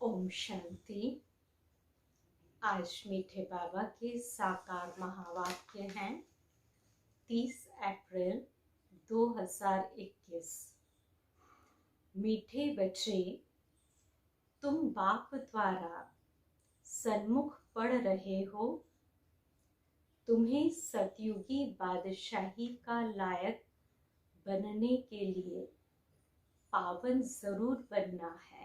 ओम शांति। आज मीठे बाबा के साकार महावाक्य हैं 30 अप्रैल 2021। मीठे बच्चे, तुम बाप द्वारा सन्मुख पढ़ रहे हो। तुम्हें सतयुगी बादशाही का लायक बनने के लिए पावन जरूर बनना है।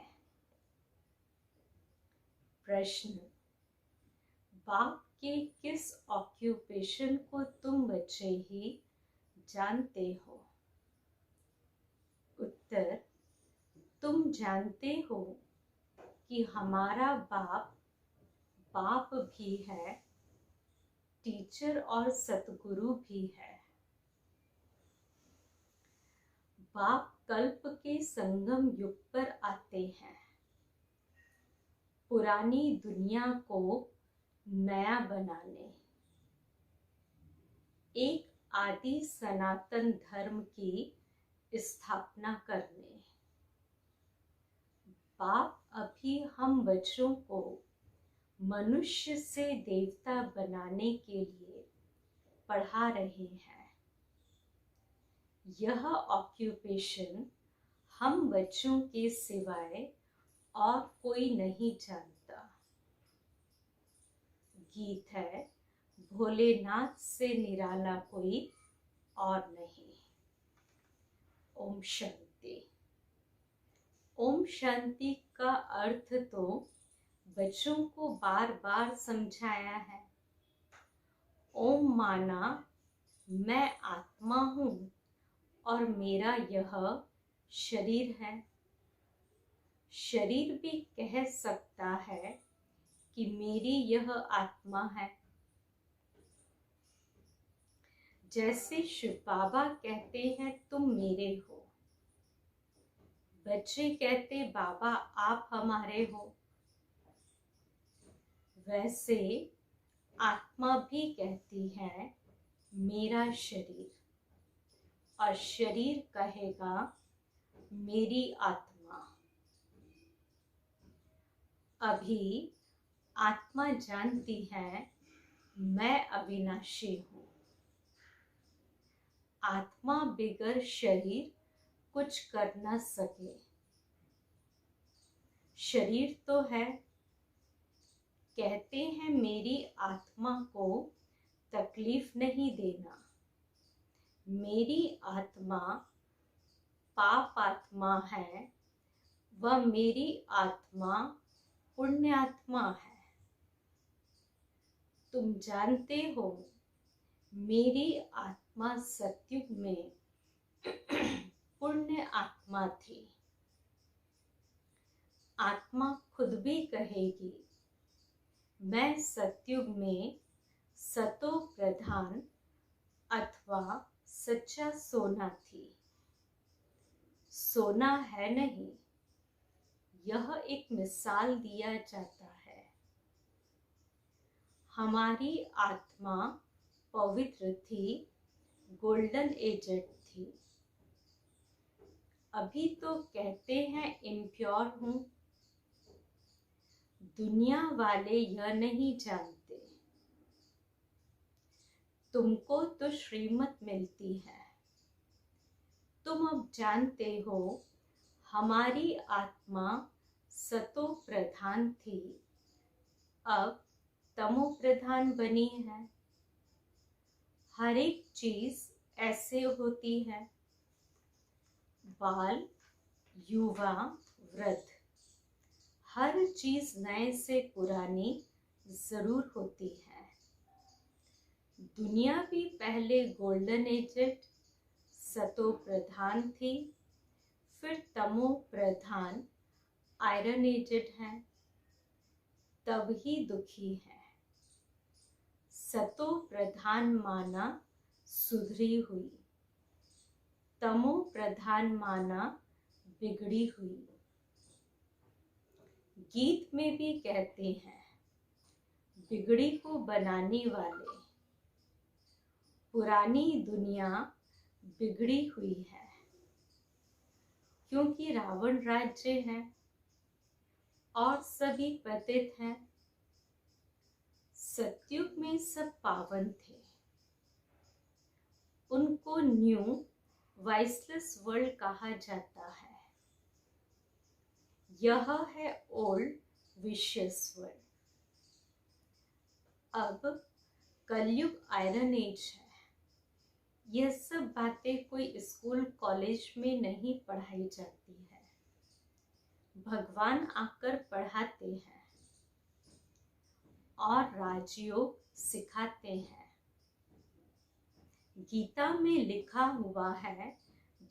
प्रश्न: बाप के किस ऑक्यूपेशन को तुम बच्चे ही जानते हो? उत्तर: तुम जानते हो कि हमारा बाप बाप भी है, टीचर और सतगुरु भी है। बाप कल्प के संगम युग पर आते हैं, पुरानी दुनिया को नया बनाने, एक आदि सनातन धर्म की स्थापना करने। बाप अभी हम बच्चों को मनुष्य से देवता बनाने के लिए पढ़ा रहे हैं। यह ऑक्यूपेशन हम बच्चों के सिवाय और कोई नहीं जानता। गीत है, भोलेनाथ से निराला कोई और नहीं। ओम शांति। ओम शांति का अर्थ तो बच्चों को बार बार समझाया है। ओम माना मैं आत्मा हूँ और मेरा यह शरीर है। शरीर भी कह सकता है कि मेरी यह आत्मा है। जैसे शिव बाबा कहते हैं तुम मेरे हो, बच्चे कहते बाबा आप हमारे हो, वैसे आत्मा भी कहती है मेरा शरीर, और शरीर कहेगा मेरी आत्मा। अभी आत्मा जानती है मैं अविनाशी हूँ। आत्मा बिगर शरीर कुछ कर न सके। शरीर तो है, कहते हैं मेरी आत्मा को तकलीफ नहीं देना। मेरी आत्मा पाप आत्मा है, वह मेरी आत्मा पुण्य आत्मा है। तुम जानते हो मेरी आत्मा सतयुग में पुण्य आत्मा थी। आत्मा खुद भी कहेगी मैं सतयुग में सतो प्रधान अथवा सच्चा सोना थी। सोना है नहीं, यह एक मिसाल दिया जाता है। हमारी आत्मा पवित्र थी, गोल्डन एजेड थी। अभी तो कहते हैं इम्प्योर हूँ। दुनिया वाले यह नहीं जानते। तुमको तो श्रीमत मिलती है। तुम अब जानते हो हमारी आत्मा सतो प्रधान थी, अब तमो प्रधान बनी है। हर एक चीज ऐसे होती है। बाल, युवा, वृद्ध, हर चीज नए से पुरानी जरूर होती है। दुनिया भी पहले गोल्डन एजेड सतो प्रधान थी, फिर तमो प्रधान आयरन एजेड है, तब ही दुखी है। सतो प्रधान माना सुधरी हुई, तमो प्रधान माना बिगड़ी हुई। गीत में भी कहते हैं बिगड़ी को बनाने वाले, पुरानी दुनिया बिगड़ी हुई है, क्योंकि रावण राज्य है। और सभी पतित हैं। सतयुग में सब पावन थे, उनको न्यू वाइसलेस वर्ल्ड कहा जाता है। यह है ओल्ड विशियस वर्ल्ड। अब कलयुग आयरन एज है। यह सब बातें कोई स्कूल कॉलेज में नहीं पढ़ाई जाती है, भगवान आकर पढ़ाते हैं और राजयोग सिखाते हैं। गीता में लिखा हुआ है,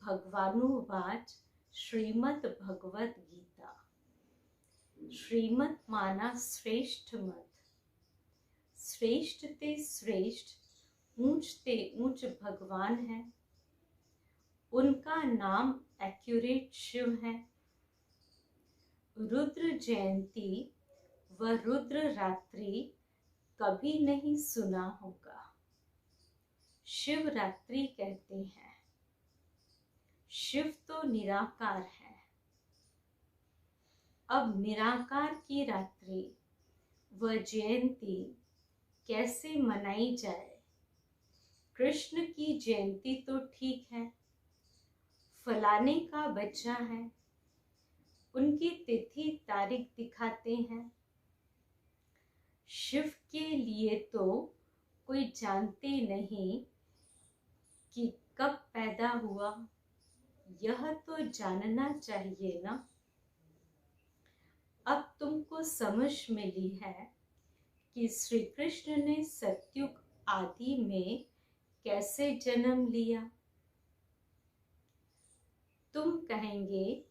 भगवानुवाच श्रीमद् भगवत गीता। श्रीमद् माना श्रेष्ठ मत, श्रेष्ठ ते श्रेष्ठ, ऊंच ते ऊंच भगवान है। उनका नाम एक्यूरेट शिव है। रुद्र जयंती व रुद्र रात्रि कभी नहीं सुना होगा। शिवरात्रि कहते हैं। शिव तो निराकार है। अब निराकार की रात्रि व जयंती कैसे मनाई जाए? कृष्ण की जयंती तो ठीक है, फलाने का बच्चा है, उनकी तिथि तारीख दिखाते हैं। शिव के लिए तो कोई जानते नहीं कि कब पैदा हुआ, यह तो जानना चाहिए ना। अब तुमको समझ मिली है कि श्री कृष्ण ने सतयुग आदि में कैसे जन्म लिया। तुम कहेंगे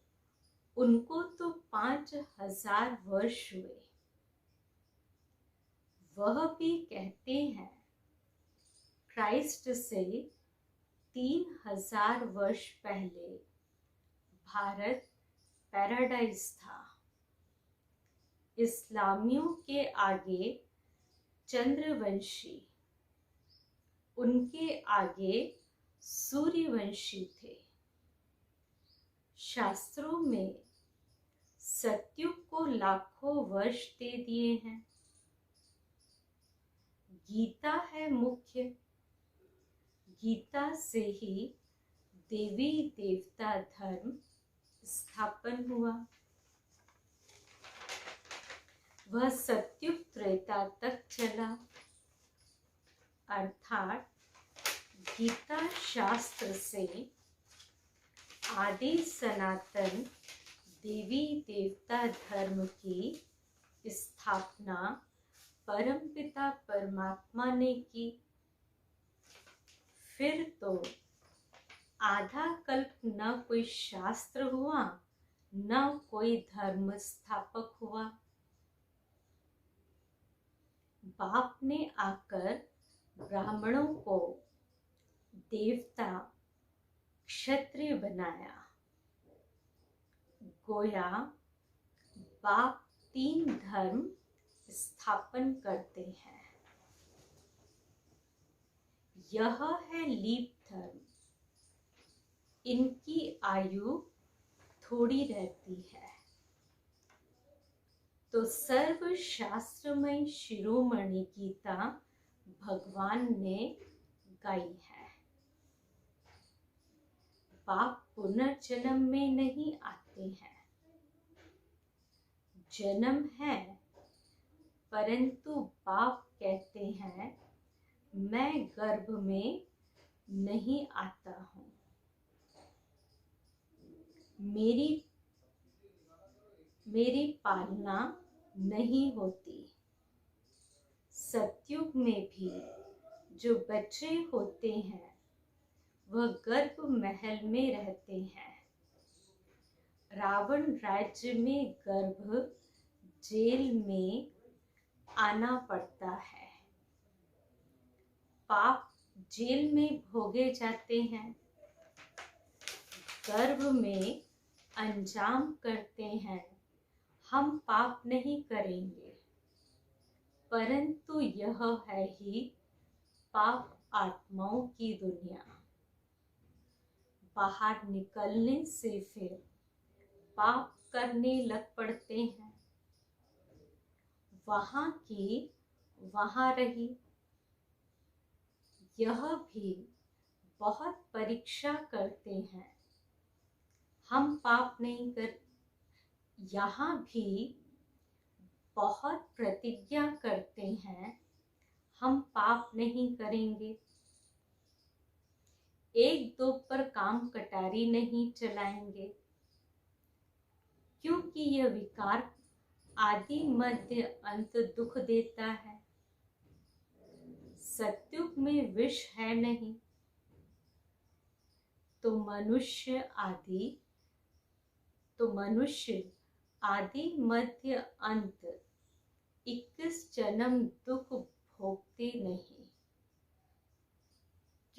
उनको तो 5000 वर्ष हुए। वह भी कहते हैं क्राइस्ट से 3000 वर्ष पहले भारत पैराडाइज था। इस्लामियों के आगे चंद्रवंशी, उनके आगे सूर्यवंशी थे। शास्त्रों में सतयुग को लाखों वर्ष दे दिए हैं। गीता है मुख्य। गीता से ही देवी देवता धर्म स्थापन हुआ। वह सतयुग त्रेता तक चला। अर्थात गीता शास्त्र से आदि सनातन देवी देवता धर्म की स्थापना परमपिता परमात्मा ने की। फिर तो आधा कल्प न कोई शास्त्र हुआ, न कोई धर्म स्थापक हुआ। बाप ने आकर ब्राह्मणों को देवता क्षत्रिय बनाया। गोया बाप 3 धर्म स्थापन करते हैं। यह है लीप धर्म। इनकी आयु थोड़ी रहती है। तो सर्व शास्त्रमय शिरोमणि गीता भगवान ने गाई है। बाप पुनर्जन्म में नहीं आते हैं। जन्म है, परंतु बाप कहते हैं मैं गर्भ में नहीं आता हूँ। मेरी पालना नहीं होती। सतयुग में भी जो बच्चे होते हैं वह गर्भ महल में रहते हैं। रावण राज्य में गर्भ जेल में आना पड़ता है। पाप जेल में भोगे जाते हैं। गर्भ में अंजाम करते हैं हम पाप नहीं करेंगे, परंतु यह है ही पाप आत्माओं की दुनिया। बाहर निकलने से फिर पाप करने लग पड़ते हैं। वहाँ की वहाँ रही। यह भी बहुत परीक्षा करते हैं, हम पाप नहीं कर। यहाँ भी बहुत प्रतिज्ञा करते हैं, हम पाप नहीं करेंगे। एक दो पर काम कटारी नहीं चलाएंगे, क्योंकि यह विकार आदि मध्य अंत दुख देता है। सत्युग में विष है नहीं, तो मनुष्य आदि मध्य अंत 21 जन्म दुख भोगते नहीं,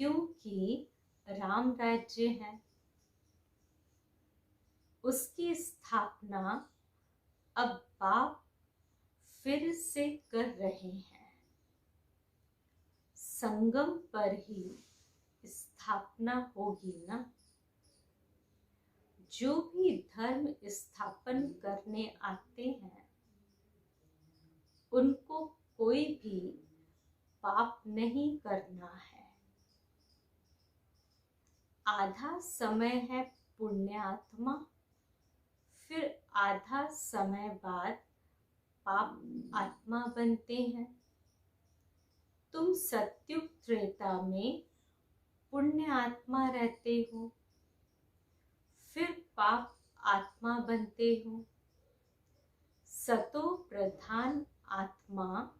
क्योंकि राम राज्य है, उसकी स्थापना अब बाप फिर से कर रहे हैं। संगम पर ही स्थापना होगी ना। जो भी धर्म स्थापन करने आते हैं, उनको कोई भी पाप नहीं करना है। आधा समय है पुण्यात्मा, फिर आधा समय बाद पाप आत्मा बनते हैं। तुम सत्युग त्रेता में पुण्य आत्मा रहते हो, फिर पाप आत्मा बनते हो। सतो प्रधान आत्मा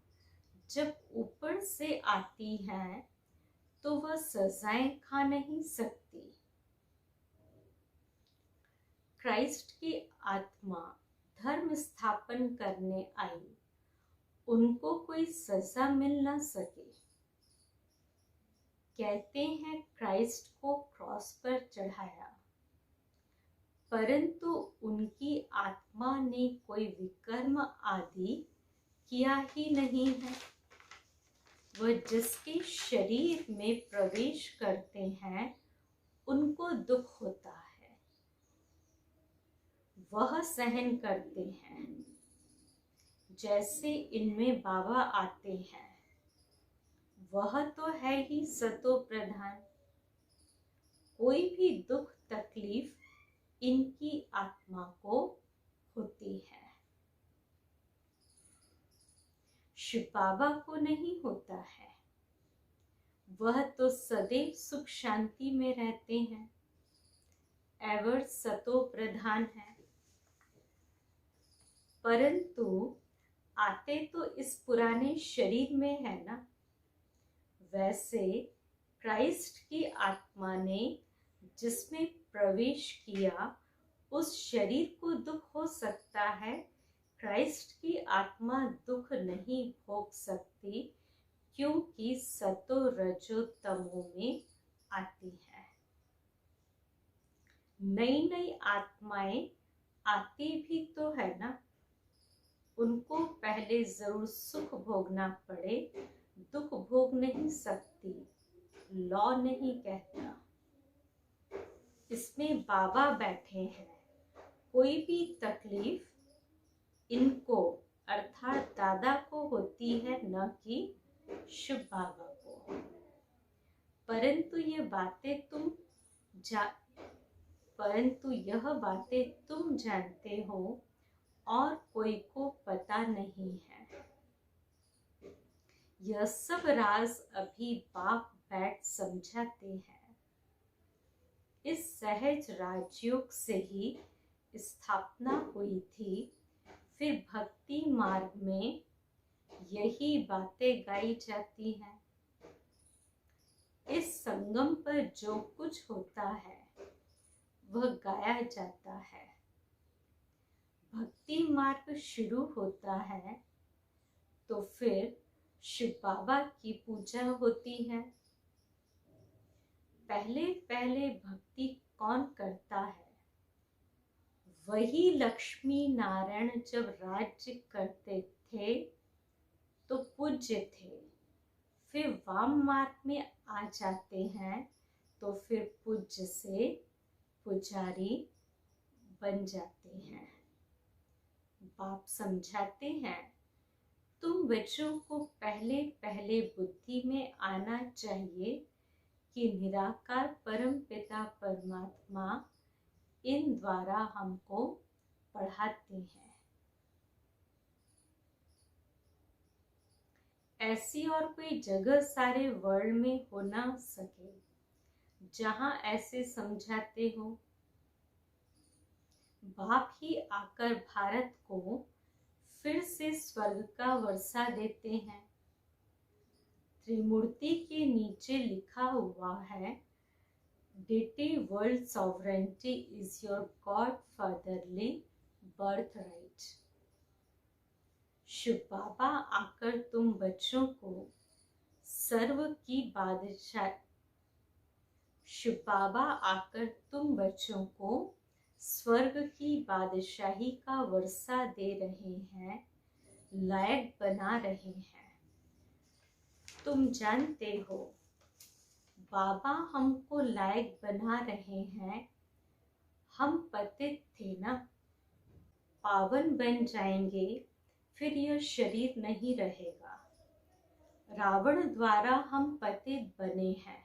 जब ऊपर से आती है तो वह सजाएं खा नहीं सकती। क्राइस्ट की आत्मा धर्म स्थापन करने आई, उनको कोई सजा मिल ना सके। कहते हैं क्राइस्ट को क्रॉस पर चढ़ाया, परंतु उनकी आत्मा ने कोई विकर्म आदि किया ही नहीं है। वह जिसके शरीर में प्रवेश करते हैं, उनको दुख होता है, वह सहन करते हैं। जैसे इनमें बाबा आते हैं, वह तो है ही सतो प्रधान। कोई भी दुख तकलीफ इनकी आत्मा को होती है, शिव बाबा को नहीं होता है। वह तो सदैव सुख शांति में रहते हैं, एवर सतो प्रधान है। परंतु आते तो इस पुराने शरीर में है ना। वैसे क्राइस्ट की आत्मा ने जिसमें प्रवेश किया, उस शरीर को दुख हो सकता है। क्राइस्ट की आत्मा दुख नहीं भोग सकती, क्योंकि सतो रजो तमो में आती है। नई नई आत्माएं आती भी तो है ना। उनको पहले जरूर सुख भोगना पड़े, दुख भोग नहीं सकती, लॉ नहीं कहता। इसमें बाबा बैठे हैं, कोई भी तकलीफ इनको अर्थात दादा को होती है, न कि शिव बाबा को। परंतु यह बातें तुम जानते हो और कोई को पता नहीं है। यह सब राज अभी बाप बैठ समझाते हैं। इस सहज राजयोग से ही स्थापना हुई थी। फिर भक्ति मार्ग में यही बातें गाई जाती हैं। इस संगम पर जो कुछ होता है वह गाया जाता है। भक्ति मार्ग शुरू होता है तो फिर शिव बाबा की पूजा होती है। पहले पहले भक्ति कौन करता है? वही लक्ष्मी नारायण जब राज्य करते थे तो पूज्य थे। फिर वाम मार्ग में आ जाते हैं तो फिर पूज्य से पुजारी बन जाते हैं। बाप समझाते हैं, तुम बच्चों को पहले पहले बुद्धि में आना चाहिए कि निराकार परम पिता परमात्मा इन द्वारा हमको पढ़ाते हैं। ऐसी और कोई जगह सारे वर्ल्ड में हो ना सके जहां ऐसे समझाते हो। बाप ही आकर भारत को फिर से स्वर्ग का वर्षा देते हैं। त्रिमूर्ति के नीचे लिखा हुआ है, Deity world sovereignty is your godfatherly birthright। Shiv बाबा आकर तुम बच्चों को सर्व की बादशाह शिव बाबा आकर तुम बच्चों को स्वर्ग की बादशाही का वर्षा दे रहे हैं, लायक बना रहे हैं। तुम जानते हो बाबा हमको लायक बना रहे हैं। हम पतित थे ना, पावन बन जाएंगे, फिर यह शरीर नहीं रहेगा। रावण द्वारा हम पतित बने हैं,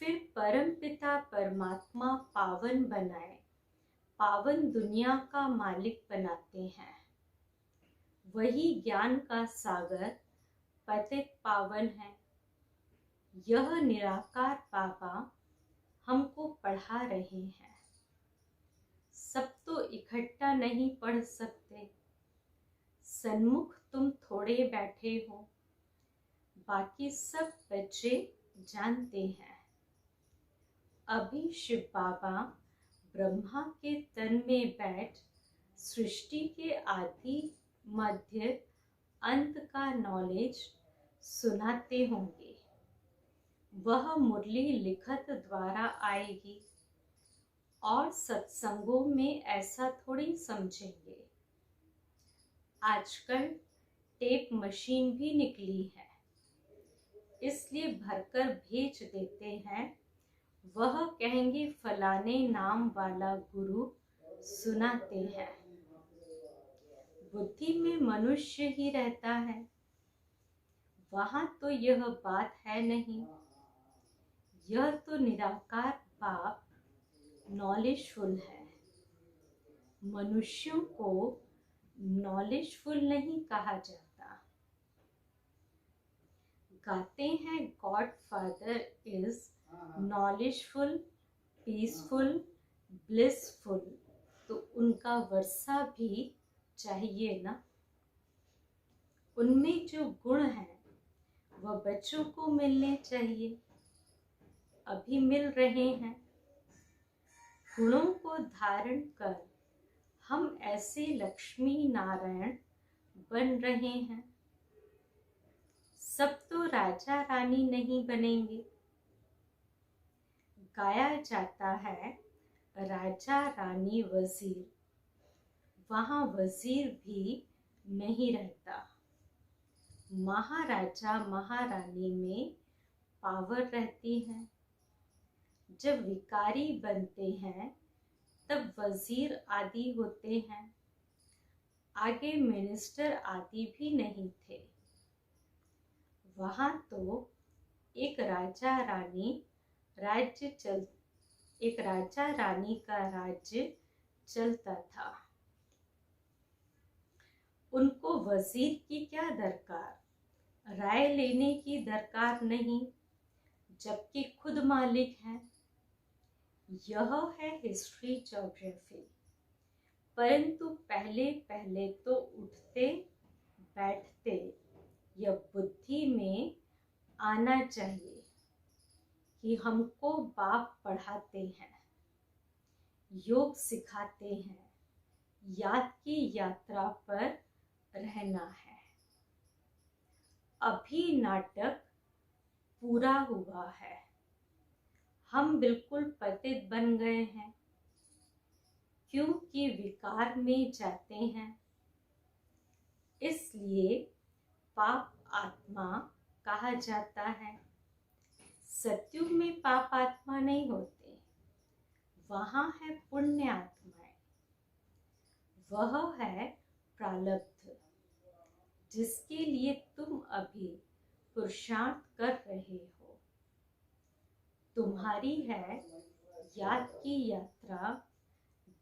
फिर परम पिता परमात्मा पावन बनाए, पावन दुनिया का मालिक बनाते हैं। वही ज्ञान का सागर पतित पावन है। यह निराकार बाबा हमको पढ़ा रहे हैं। सब तो इकट्ठा नहीं पढ़ सकते। सन्मुख तुम थोड़े बैठे हो, बाकी सब बच्चे जानते हैं। अभी शिव बाबा ब्रह्मा के तन में बैठ सृष्टि के आदि मध्य अंत का नॉलेज सुनाते होंगे। वह मुरली लिखत द्वारा आएगी और सत्संगों में ऐसा थोड़ी समझेंगे। आजकल टेप मशीन भी निकली है, इसलिए भरकर भेज देते हैं। वह कहेंगे फलाने नाम वाला गुरु सुनाते हैं। बुद्धि में मनुष्य ही रहता है, वहां तो यह बात है नहीं। यह तो निराकार बाप नॉलेजफुल है। मनुष्यों को नॉलेजफुल नहीं कहा जाता। गाते हैं God father is knowledgeful, peaceful, blissful, तो उनका वर्षा भी चाहिए ना। उनमें जो गुण हैं वह बच्चों को मिलने चाहिए, अभी मिल रहे हैं। गुणों को धारण कर हम ऐसे लक्ष्मी नारायण बन रहे हैं। सब तो राजा रानी नहीं बनेंगे। गाया जाता है राजा रानी वजीर, वहां वजीर भी नहीं रहता। महाराजा महारानी में पावर रहती है। जब विकारी बनते हैं तब वजीर आदि होते हैं। आगे मिनिस्टर आदि भी नहीं थे। वहां तो एक राजा रानी का राज्य चलता था। उनको वजीर की क्या दरकार, राय लेने की दरकार नहीं, जबकि खुद मालिक हैं। यह है हिस्ट्री ज्योग्राफी। परंतु पहले पहले तो उठते बैठते यह बुद्धि में आना चाहिए कि हमको बाप पढ़ाते हैं, योग सिखाते हैं, याद की यात्रा पर रहना है। अभी नाटक पूरा हुआ है। हम बिल्कुल पतित बन गए हैं, क्योंकि विकार में जाते हैं। इसलिए पाप आत्मा कहा जाता है। सत्युग में पाप आत्मा नहीं होते, वहां है पुण्य आत्माएं। वह है प्रारब्ध। जिसके लिए तुम अभी पुरुषार्थ कर रहे हो। तुम्हारी है याद की यात्रा,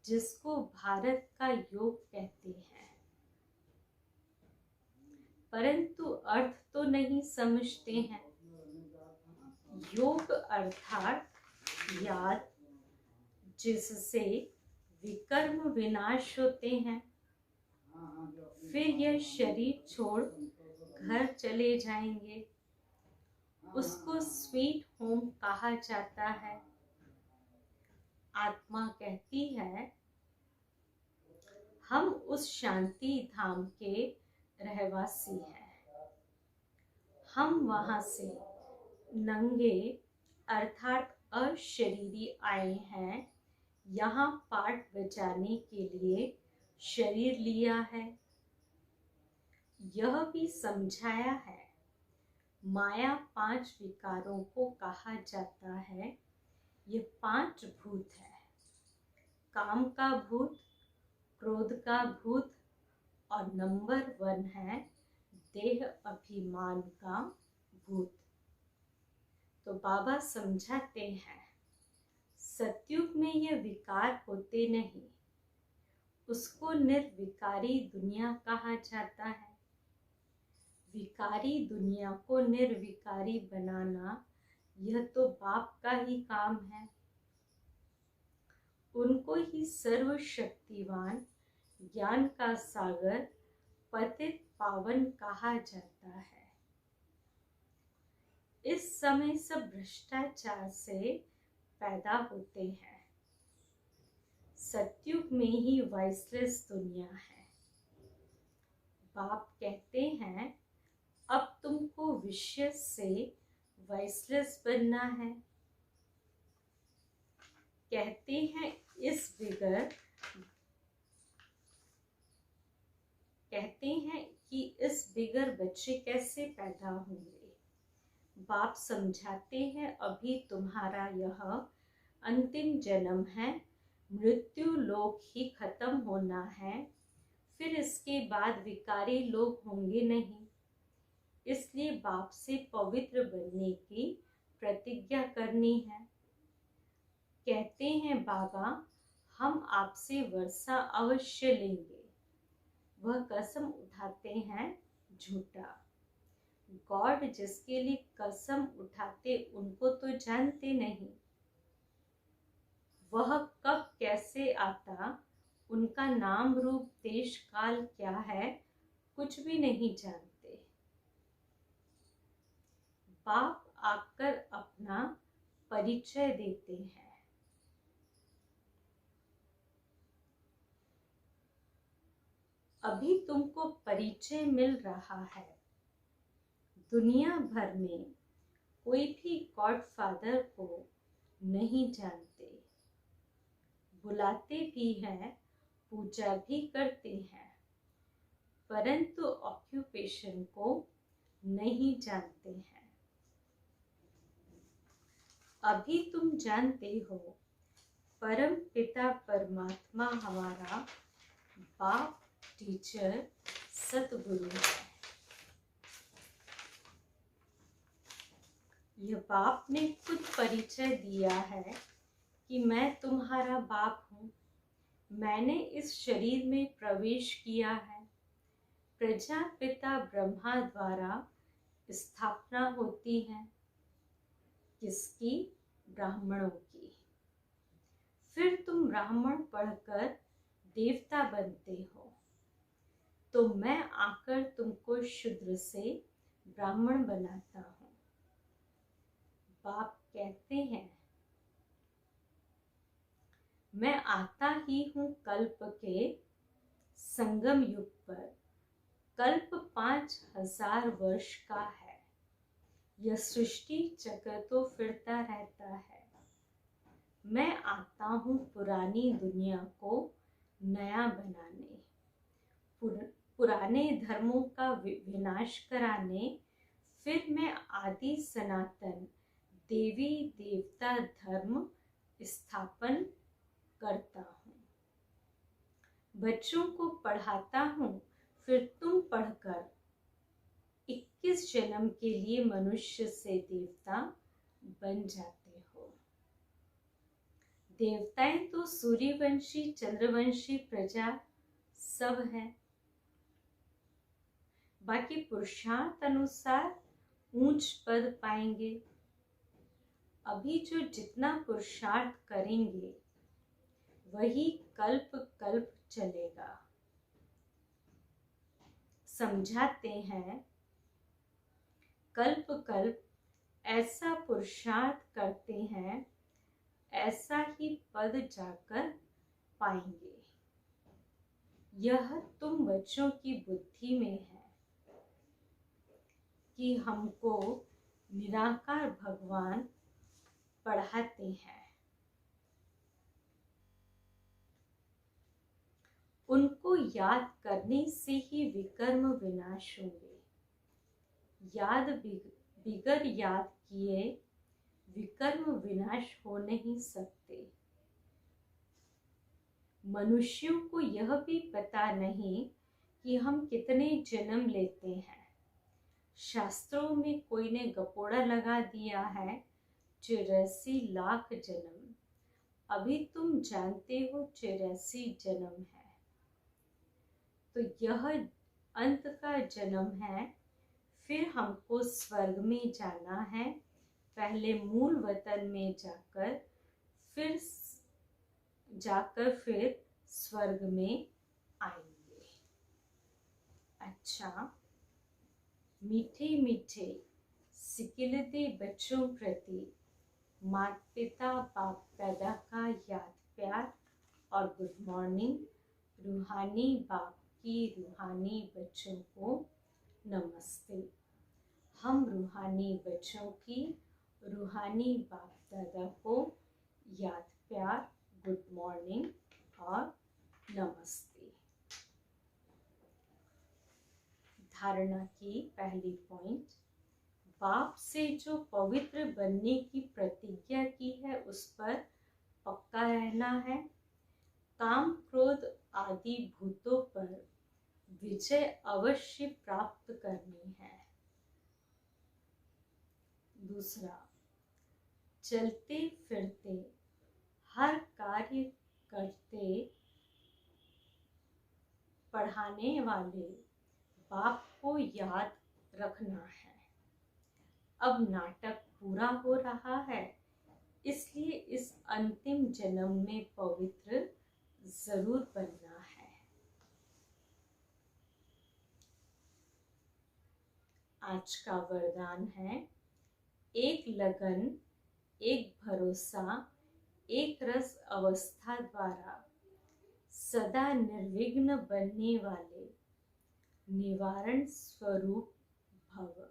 जिसको भारत का योग कहते हैं, परंतु अर्थ तो नहीं समझते हैं। योग अर्थात याद, जिससे विकर्म विनाश होते हैं। फिर यह शरीर छोड़ घर चले जाएंगे। उसको स्वीट होम कहा जाता है। आत्मा कहती है, हम उस शांति धाम के रहवासी हैं। हम वहां से नंगे अर्थात अशरीरी आए हैं। यहाँ पाठ बजाने के लिए शरीर लिया है। यह भी समझाया है, माया 5 विकारों को कहा जाता है। ये 5 भूत है। काम का भूत, क्रोध का भूत, और नंबर 1 है देह अभिमान का भूत। तो बाबा समझाते हैं, सतयुग में ये विकार होते नहीं। उसको निर्विकारी दुनिया कहा जाता है। विकारी दुनिया को निर्विकारी बनाना, यह तो बाप का ही काम है। उनको ही सर्वशक्तिवान, ज्ञान का सागर, पतित पावन कहा जाता है। इस समय सब भ्रष्टाचार से पैदा होते हैं। सतयुग में ही वाइसलेस दुनिया है। बाप कहते हैं, अब तुमको विषय से वाइसलेस बनना है। कहते हैं कि इस बिगर बच्चे कैसे पैदा होंगे। बाप समझाते हैं, अभी तुम्हारा यह अंतिम जन्म है। मृत्यु लोक ही खत्म होना है। फिर इसके बाद विकारी लोग होंगे नहीं। इसलिए बाप से पवित्र बनने की प्रतिज्ञा करनी है। कहते हैं बाबा, हम आपसे वर्षा अवश्य लेंगे। वह कसम उठाते हैं झूठा। गॉड जिसके लिए कसम उठाते, उनको तो जानते नहीं। वह कब कैसे आता, उनका नाम रूप देश काल क्या है, कुछ भी नहीं जानते। बाप आकर अपना परिचय देते हैं। अभी तुमको परिचय मिल रहा है। दुनिया भर में कोई भी गॉड फादर को नहीं जानते। बुलाते भी हैं, पूजा भी करते हैं, परंतु ऑक्यूपेशन को नहीं जानते हैं। अभी तुम जानते हो, परम पिता परमात्मा हमारा बाप, टीचर, सतगुरु है। यह बाप ने खुद परिचय दिया है कि मैं तुम्हारा बाप हूँ। मैंने इस शरीर में प्रवेश किया है। प्रजापिता ब्रह्मा द्वारा स्थापना होती है। किसकी? ब्राह्मणों की। फिर तुम ब्राह्मण पढ़कर देवता बनते हो। तो मैं आकर तुमको शूद्र से ब्राह्मण बनाता हूँ। बाप कहते हैं, मैं आता ही हूँ कल्प के संगम युग पर। कल्प 5000 वर्ष का है। यह सृष्टि चक्र तो फिरता रहता है। मैं आता हूँ पुरानी दुनिया को नया बनाने, पुराने धर्मों का विनाश कराने। फिर मैं आदि सनातन देवी देवता धर्म स्थापन करता हूँ। बच्चों को पढ़ाता हूँ, फिर तुम पढ़कर 21 जन्म के लिए मनुष्य से देवता बन जाते हो। देवताएं तो सूर्यवंशी, चंद्रवंशी प्रजा सब है। बाकी पुरुषार्थ अनुसार ऊंच पद पाएंगे। अभी जो जितना पुरुषार्थ करेंगे वही कल्प कल्प चलेगा। समझाते हैं, कल्प कल्प ऐसा पुरुषार्थ करते हैं, ऐसा ही पद जाकर पाएंगे। यह तुम बच्चों की बुद्धि में है कि हमको निराकार भगवान पढ़ाते हैं। उनको याद करने से ही विकर्म विनाश होंगे। बिगर याद किए विकर्म विनाश हो नहीं सकते। मनुष्यों को यह भी पता नहीं कि हम कितने जन्म लेते हैं। शास्त्रों में कोई ने गपोड़ा लगा दिया है 84 लाख जन्म। अभी तुम जानते हो 84 जन्म है, तो यह अंत का जन्म है। फिर हमको स्वर्ग में जाना है, पहले मूल वतन में जाकर फिर स्वर्ग में आएंगे। अच्छा, मीठे मीठे सिकिलते बच्चों प्रति माता पिता बाप दादा का याद प्यार और गुड मॉर्निंग। रूहानी बाप की रूहानी बच्चों को नमस्ते। हम रूहानी बच्चों की रूहानी बाप दादा को याद प्यार, गुड मॉर्निंग और नमस्ते। धारणा की पहली पॉइंट, बाप से जो पवित्र बनने की प्रतिज्ञा की है उस पर पक्का रहना है। काम क्रोध आदि भूतों पर विजय अवश्य प्राप्त करनी है। दूसरा, चलते फिरते हर कार्य करते पढ़ाने वाले बाप को याद रखना है। अब नाटक पूरा हो रहा है, इसलिए इस अंतिम जन्म में पवित्र जरूर बनना है। आज का वरदान है, एक लगन, एक भरोसा, एक रस अवस्था द्वारा सदा निर्विघ्न बनने वाले निवारण स्वरूप भव।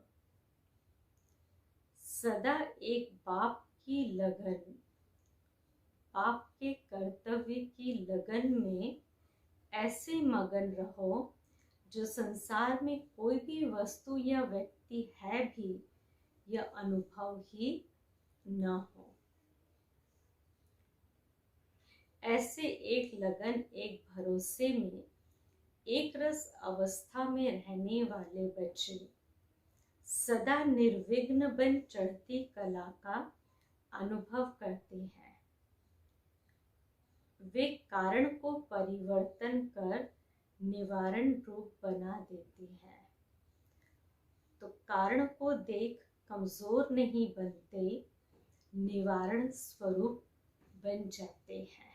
सदा एक बाप की लगन, बाप के कर्तव्य की लगन में ऐसे मगन रहो जो संसार में कोई भी वस्तु या व्यक्ति है भी यह अनुभव ही न हो। ऐसे एक लगन, एक भरोसे में, एक रस अवस्था में रहने वाले बच्चे सदा निर्विघ्न बन चढ़ती कला का अनुभव करते हैं। वे कारण को परिवर्तन कर निवारण रूप बना देते हैं। तो कारण को देख कमजोर नहीं बनते, निवारण स्वरूप बन जाते हैं।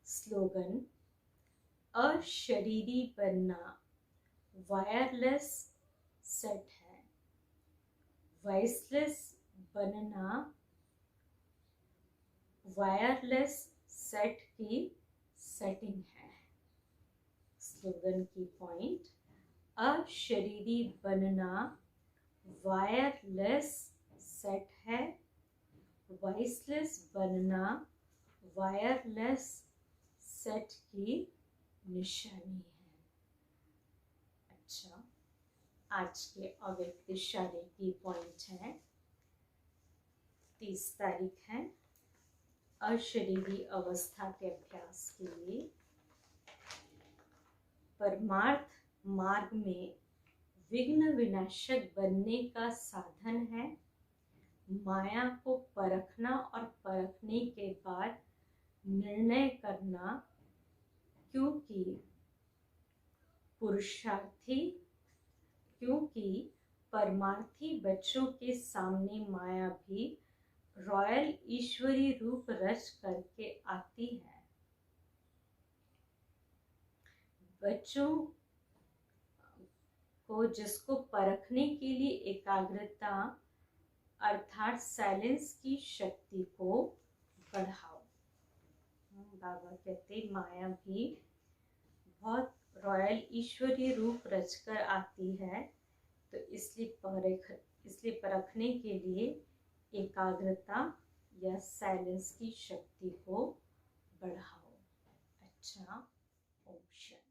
स्लोगन, अशरीरी बनना वायरलेस सेट है, वॉइसलेस बनना वायरलेस सेट की सेटिंग है। स्लोगन की पॉइंट, अशरीरी बनना वायरलेस सेट है, वॉइसलेस बनना वायरलेस सेट की निशानी है। अच्छा, आज के अव्यक्त इशारे की पॉइंट है, 30 तारीख है, अशरीरी अवस्था के अभ्यास के लिए। परमार्थ मार्ग में विघ्न विनाशक बनने का साधन है। माया को परखना और परखने के बाद निर्णय करना, क्योंकि परमार्थी बच्चों के सामने माया भी रॉयल ईश्वरी रूप रच करके आती है। बच्चों को जिसको परखने के लिए एकाग्रता अर्थात साइलेंस की शक्ति को बढ़ाओ। बाबा कहते माया भी बहुत रॉयल ईश्वरीय रूप रचकर आती है, तो इसलिए परखने के लिए एकाग्रता या साइलेंस की शक्ति को बढ़ाओ। अच्छा, ओम शांति।